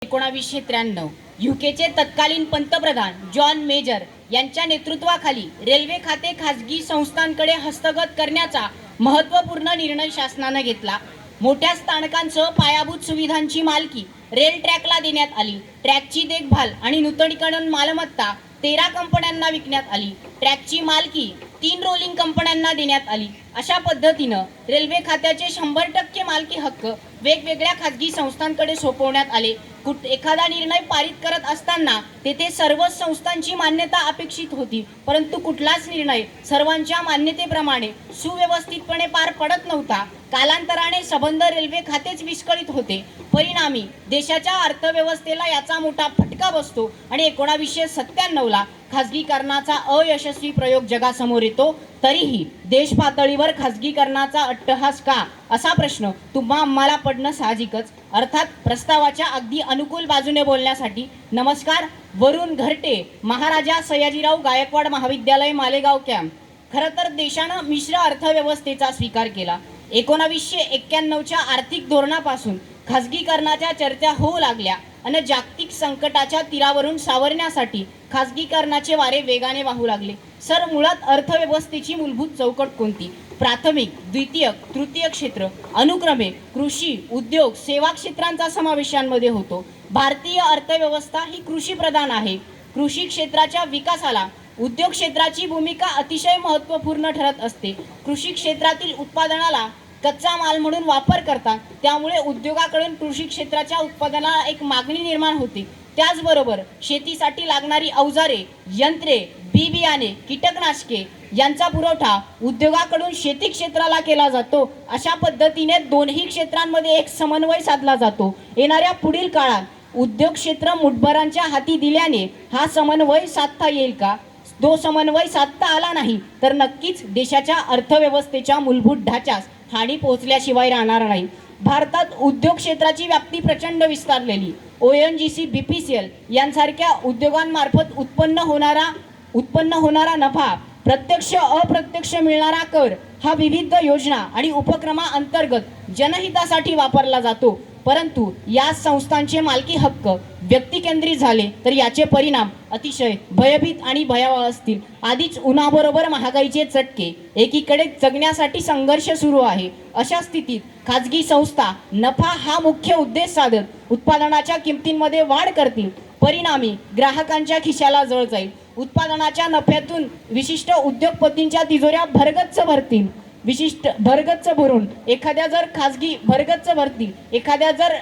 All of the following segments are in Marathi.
1993 यूकेचे तत्कालीन पंतप्रधान जॉन मेजर यांच्या नेतृत्वाखाली रेल्वे खाते खासगी संस्थांकडे हस्तगत करण्याचा महत्त्वपूर्ण निर्णय शासनाने घेतला। मोठ्या स्थानकांसह पायाभूत सुविधांची मालकी रेल ट्रॅकला देण्यात आली। ट्रॅकची देखभाल आणि नूतनीकरण मालमत्ता 13 कंपन्यांना विकण्यात आली। ट्रॅकची मालकी 3 रोलिंग कंपन्यांना देण्यात आली। अशा पद्धतीने रेल्वे खात्याचे 100% मालकी हक्क वेगवेगळ्या खासगी संस्थांकडे सोपवण्यात आले। एखादा निर्णय पारित करत असताना तेथे सर्वच संस्थांची मान्यता अपेक्षित होती, परंतु कुठलाच निर्णय सर्वांच्या मान्यतेप्रमाणे सुव्यवस्थितपणे पार पडत नव्हता। कालांतराने संबंध रेल्वे खातेच विस्कळीत होते। परिणामी देशाच्या अर्थव्यवस्थेला याचा मोठा फटका बसतो आणि 1997 ला खासगीकरणाचा अयशस्वी प्रयोग जगासमोर येतो। तरीही देश पातळीवर खासगीकरणाचा अट्टहास का, असा प्रश्न तुम्हा आम्हाला पडणं साहजिकच। अर्थात प्रस्तावाच्या अगदी अनुकूल बाजूने बोलण्यासाठी नमस्कार। वरुण घरटे, महाराजा सयाजीराव गायकवाड महाविद्यालय, मालेगाव कॅम्प। खरं तर देशानं मिश्र अर्थव्यवस्थेचा स्वीकार केला। 1991च्या आर्थिक धोरणापासून खासगीकरणाच्या चर्चा होऊ लागल्या आणि जागतिक संकटाच्या तीरावरून सावरण्यासाठी खासगीकरणाचे वारे वेगाने वाहू लागले। सर, मुळात अर्थव्यवस्थेची मूलभूत चौकट कोणती? प्राथमिक, द्वितीयक, तृतीय क्षेत्र अनुक्रमे कृषी, उद्योग, सेवा क्षेत्रांचा समावेश यामध्ये होतो। भारतीय अर्थव्यवस्था ही कृषी प्रधान आहे। कृषी क्षेत्राच्या विकासाला उद्योग क्षेत्राची भूमिका अतिशय महत्त्वपूर्ण ठरत असते। कृषी क्षेत्रातील उत्पादनाला कच्चा माल म्हणून वापर करतात, त्यामुळे उद्योगाकडून कृषी क्षेत्राच्या उत्पादनाला एक मागणी निर्माण होते। त्याचबरोबर शेतीसाठी लागणारी अवजारे, यंत्रे, बी बियाणे, कीटकनाशके यांचा पुरवठा उद्योगाकडून शेती क्षेत्राला केला जातो। अशा पद्धतीने दोन्ही क्षेत्रांमध्ये एक समन्वय साधला जातो। येणाऱ्या पुढील काळात उद्योग क्षेत्र मुठभरांच्या हाती दिल्याने हा समन्वय साधता येईल का? तो समन्वय साधता आला नाही तर नक्कीच देशाच्या अर्थव्यवस्थेच्या मूलभूत ढाच्यास हानी पोहोचल्याशिवाय राहणार नाही। भारतात उद्योग क्षेत्राची व्याप्ती प्रचंड विस्तारलेली। ONGC, BPCL यांसारख्या उद्योगांमार्फत उत्पन्न होणारा नफा, प्रत्यक्ष अप्रत्यक्ष मिळणारा कर हा विविध योजना आणि उपक्रमांतर्गत जनहितासाठी वापरला जातो। परंतु या संस्थांचे मालकी हक्क व्यक्तिकेंद्रित झाले तर याचे परिणाम अतिशय भयभीत आणि भयावह असतील। आधीच उन्हाबरोबर महागाईचे चटके, एकीकडे जगण्यासाठी संघर्ष सुरू आहे। अशा स्थितीत खाजगी संस्था नफा हा मुख्य उद्देश साधत उत्पादनाच्या किमतींमध्ये वाढ करतील। परिणामी ग्राहकांच्या खिशाला जळ जाईल। उत्पादनाच्या नफ्यातून विशिष्ट उद्योगपतींच्या तिजोऱ्या भरगच्च भरून एखाद्या जर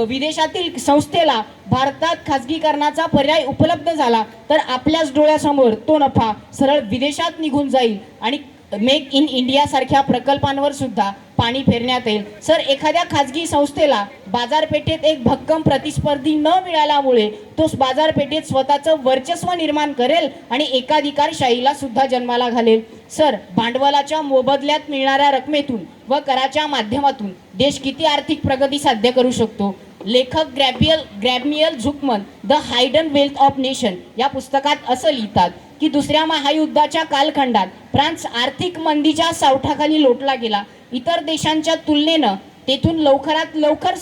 विदेशातील संस्थेला भारतात खाजगीकरणाचा पर्याय उपलब्ध झाला तर आपल्याच डोळ्यासमोर तो नफा सरळ विदेशात निघून जाईल आणि मेक इन इंडिया सारख्या प्रकल्पांवर सुद्धा पाणी फेरण्यात येईल। सर, एखाद्या खाजगी संस्थेला बाजारपेठेत एक भक्कम प्रतिस्पर्धी न मिळाल्यामुळे तो बाजारपेठेत स्वतःचं वर्चस्व निर्माण करेल आणि एकाधिकारशाहीला सुद्धा जन्माला घालेल। सर, भांडवलाच्या मोबदल्यात मिळणाऱ्या रकमेतून व कराच्या माध्यमातून देश किती आर्थिक प्रगती साध्य करू शकतो? लेखक ग्रॅबियल झुकमन द हायडन वेल्थ ऑफ नेशन या पुस्तकात असं लिहितात की दुसऱ्या महायुद्धाच्या कालखंडात फ्रान्स आर्थिक मंदीच्या सावटाखाली लोटला गेला। इतर देशांच्या तुलनेनं तेथून लवकरात लवकर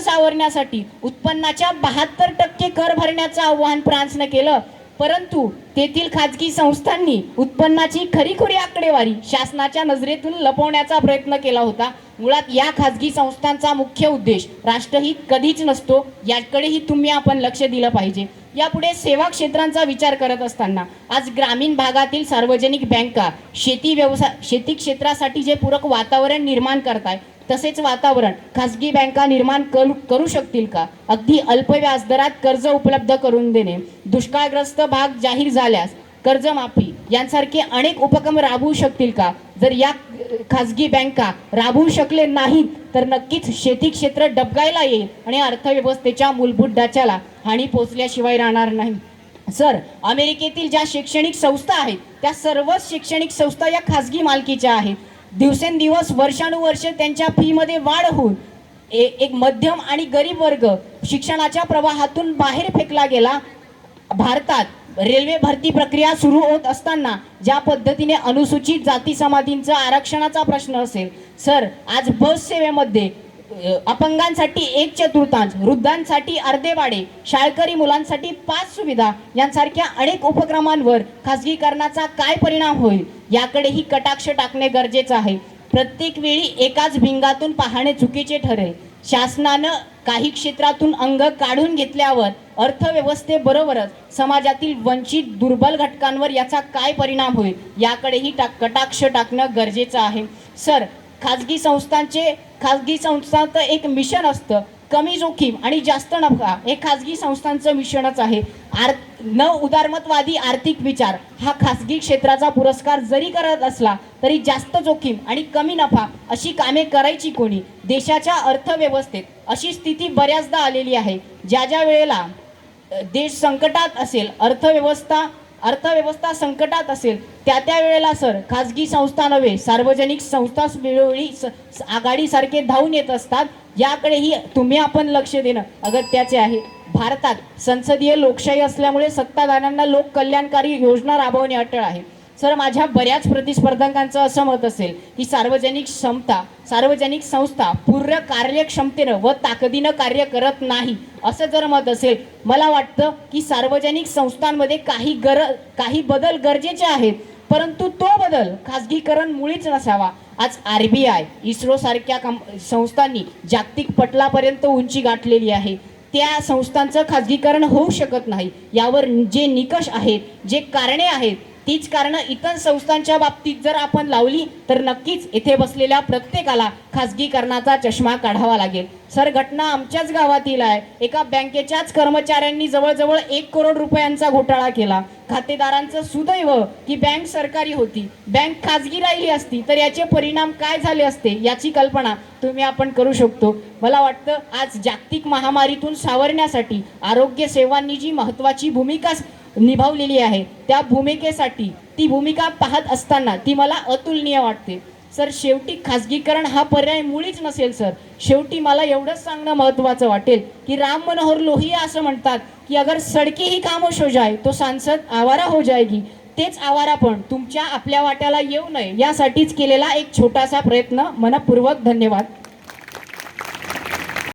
सावरण्यासाठी उत्पन्नाच्या 72% कर भरण्याचं आवाहन फ्रान्सने केलं। परंतु तेथील खाजगी संस्थांनी उत्पन्नाची खरीखुरी आकडेवारी शासनाच्या नजरेतून लपवण्याचा प्रयत्न केला होता। मुळात या खाजगी संस्थांचा मुख्य उद्देश राष्ट्रहित कधीच नसतो, याकडेही आपण लक्ष दिलं पाहिजे। यापुढे सेवा क्षेत्रांचा विचार करत असताना आज ग्रामीण भागातील सार्वजनिक बँका शेती क्षेत्रासाठी जे पूरक वातावरण निर्माण करताय तसेच वातावरण खाजगी बँका निर्माण करू शकतील का? अगदी अल्प व्याजदरात कर्ज उपलब्ध करून देणे, दुष्काळग्रस्त भाग जाहीर झाल्यास कर्जमाफी यांसारखे अनेक उपक्रम राबवू शकतील का? जर या खाजगी बँका राबवू शकले नाहीत तर नक्कीच शेती क्षेत्र डबघाईला येईल आणि अर्थव्यवस्थेच्या मूलभूत ढाच्याला हानी पोहोचल्याशिवाय राहणार नाही। सर, अमेरिकेतील ज्या शैक्षणिक संस्था आहेत त्या सर्वच शैक्षणिक संस्था या खाजगी मालकीच्या आहेत। दिवसेंदिवस वर्षानुवर्ष त्यांच्या फीमध्ये वाढ होऊन एक मध्यम आणि गरीब वर्ग शिक्षणाच्या प्रवाहातून बाहेर फेकला गेला। भारतात रेल्वे भरती प्रक्रिया सुरू होत असताना ज्या पद्धतीने अनुसूचित जाती जमातींचा आरक्षणाचा प्रश्न असेल, सर आज बस सेवेमध्ये अपंगांसाठी 1/4, वृद्धांसाठी अर्धे वाडे, शाळकरी मुलांसाठी 5 सुविधा यांसारख्या अनेक उपक्रमांवर खाजगीकरणाचा काय परिणाम होईल याकडेही कटाक्ष टाकणे गरजेचं आहे. प्रत्येक वेळी एकाच भिंगातून पाहणे चुकीचे ठरेल. शासनानं काही क्षेत्रातून अंग काढून घेतल्यावर अर्थव्यवस्थेबरोबरच समाजातील वंचित दुर्बल घटकांवर याचा काय परिणाम होईल याकडेही कटाक्ष टाकणं गरजेचं आहे. सर, खाजगी संस्थांचं एक मिशन असतं, कमी जोखीम आणि जास्त नफा हे खाजगी संस्थांचं मिशनच आहे. न उदारमतवादी आर्थिक विचार हा खाजगी क्षेत्राचा पुरस्कार जरी करत असला तरी जास्त जोखीम आणि कमी नफा अशी कामे करायची कोणी? देशाच्या अर्थव्यवस्थेत अशी स्थिती बऱ्याचदा आलेली आहे. ज्या वेळेला देश संकटात असेल, अर्थव्यवस्था संकटात असेल त्या वेळेला सर खाजगी संस्था नव्हे सार्वजनिक संस्था वेळोवेळी आघाडीसारखे धावून येत असतात. याकडेही आपण लक्ष देणं अगत्याचे आहे. भारतात संसदीय लोकशाही असल्यामुळे सत्ताधाऱ्यांना लोक कल्याणकारी योजना राबवणे अटळ आहे. सर, माझ्या बऱ्याच प्रतिस्पर्धकांचं असं मत असेल की सार्वजनिक संस्था पूर्ण कार्यक्षमतेनं व ताकदीनं कार्य करत नाही. असं जर मत असेल, मला वाटतं की सार्वजनिक संस्थांमध्ये काही बदल गरजेचे आहेत, परंतु तो बदल खाजगीकरण मुळीच नसावा. आज RBI, इस्रो सारख्या संस्थांनी जागतिक पटलापर्यंत उंची गाठलेली आहे. त्या संस्थांचं खाजगीकरण होऊ शकत नाही. यावर जे निकष आहेत, जे कारणे आहेत, तीच कारणं इतर संस्थांच्या बाबतीत जर आपण लावली तर नक्कीच येथे बसलेल्या प्रत्येकाला खाजगीकरणाचा चष्मा काढावा लागेल. सर, घटना आमच्याच गावातील आहे. एका बँकेच्याच कर्मचाऱ्यांनी जवळजवळ 1 करोड रुपयांचा घोटाळा केला. खातेदारांचं सुदैव की बँक सरकारी होती. बँक खाजगी राहिली असती तर याचे परिणाम काय झाले असते याची कल्पना आपण करू शकतो. मला वाटतं आज जागतिक महामारीतून सावरण्यासाठी आरोग्य सेवांनी जी महत्त्वाची भूमिका निभावलेली आहे त्या भूमिकेसाठी ती भूमिका पाहत असताना ती मला अतुलनीय वाटते. सर, शेवटी खाजगीकरण हा पर्याय मुळीच नसेल. सर, शेवटी मला एवढंच सांगणं महत्त्वाचं वाटेल की राम मनोहर लोहिया असं म्हणतात की अगर सडके ही खामोश हो जाए तो सांसद आवारा हो जाएगी. तेच आवारापण आपल्या वाट्याला येऊ नये यासाठीच केलेला एक छोटासा प्रयत्न. मनपूर्वक धन्यवाद.